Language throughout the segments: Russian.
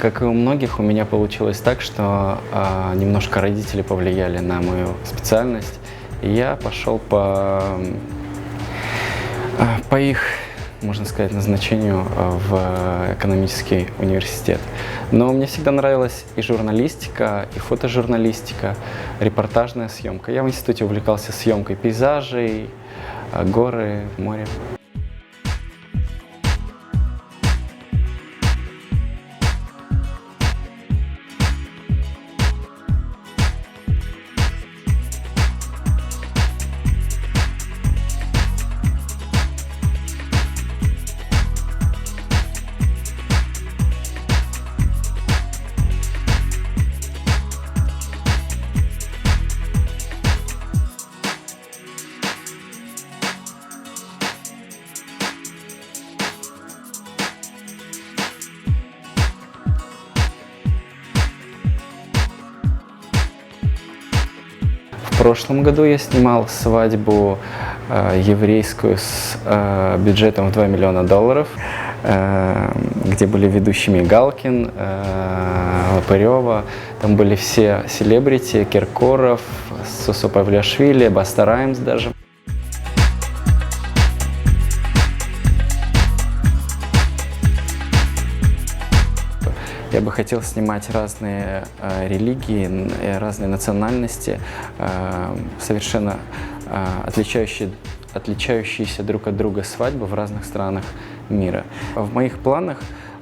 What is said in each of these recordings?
Как и у многих, у меня получилось так, что немножко родители повлияли на мою специальность, и я пошел по их, можно сказать, назначению в экономический университет. Но мне всегда нравилась и журналистика, и фотожурналистика, репортажная съемка. Я в институте увлекался съемкой пейзажей, горы, море. В прошлом году я снимал свадьбу еврейскую с бюджетом в $2 миллиона, где были ведущими Галкин, Лопырева. Там были все селебрити, Киркоров, Сусо Павлиашвили, Баста Раймс даже. Я бы хотел снимать разные религии, разные национальности, совершенно отличающиеся друг от друга свадьбы в разных странах мира. В моих планах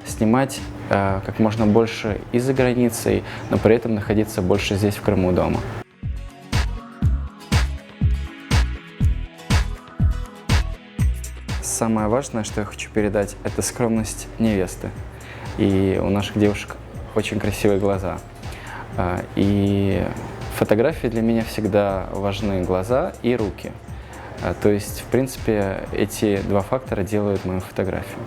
снимать как можно больше и за границей, но при этом находиться больше здесь, в Крыму, дома. Самое важное, что я хочу передать, это скромность невесты. И у наших девушек очень красивые глаза. И фотографии для меня всегда важны глаза и руки. То есть, в принципе, эти два фактора делают мою фотографию.